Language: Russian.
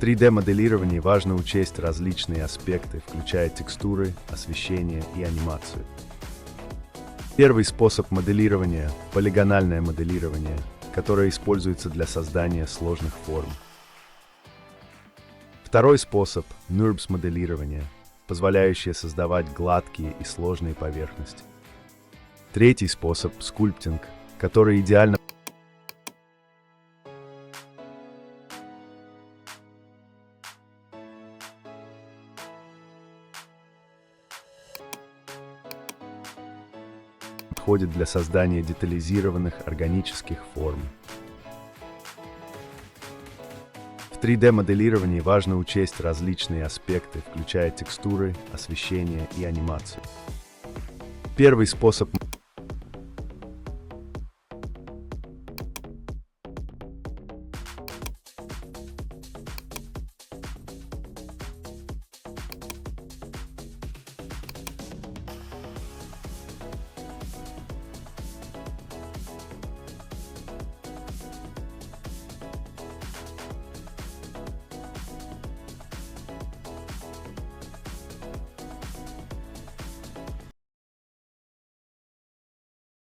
В 3D-моделировании важно учесть различные аспекты, включая текстуры, освещение и анимацию. Первый способ моделирования – полигональное моделирование, которое используется для создания сложных форм. Второй способ – NURBS-моделирование, позволяющее создавать гладкие и сложные поверхности. Третий способ – скульптинг, который идеально подходит для создания детализированных органических форм. В 3D-моделировании важно учесть различные аспекты, включая текстуры, освещение и анимацию. Первый способ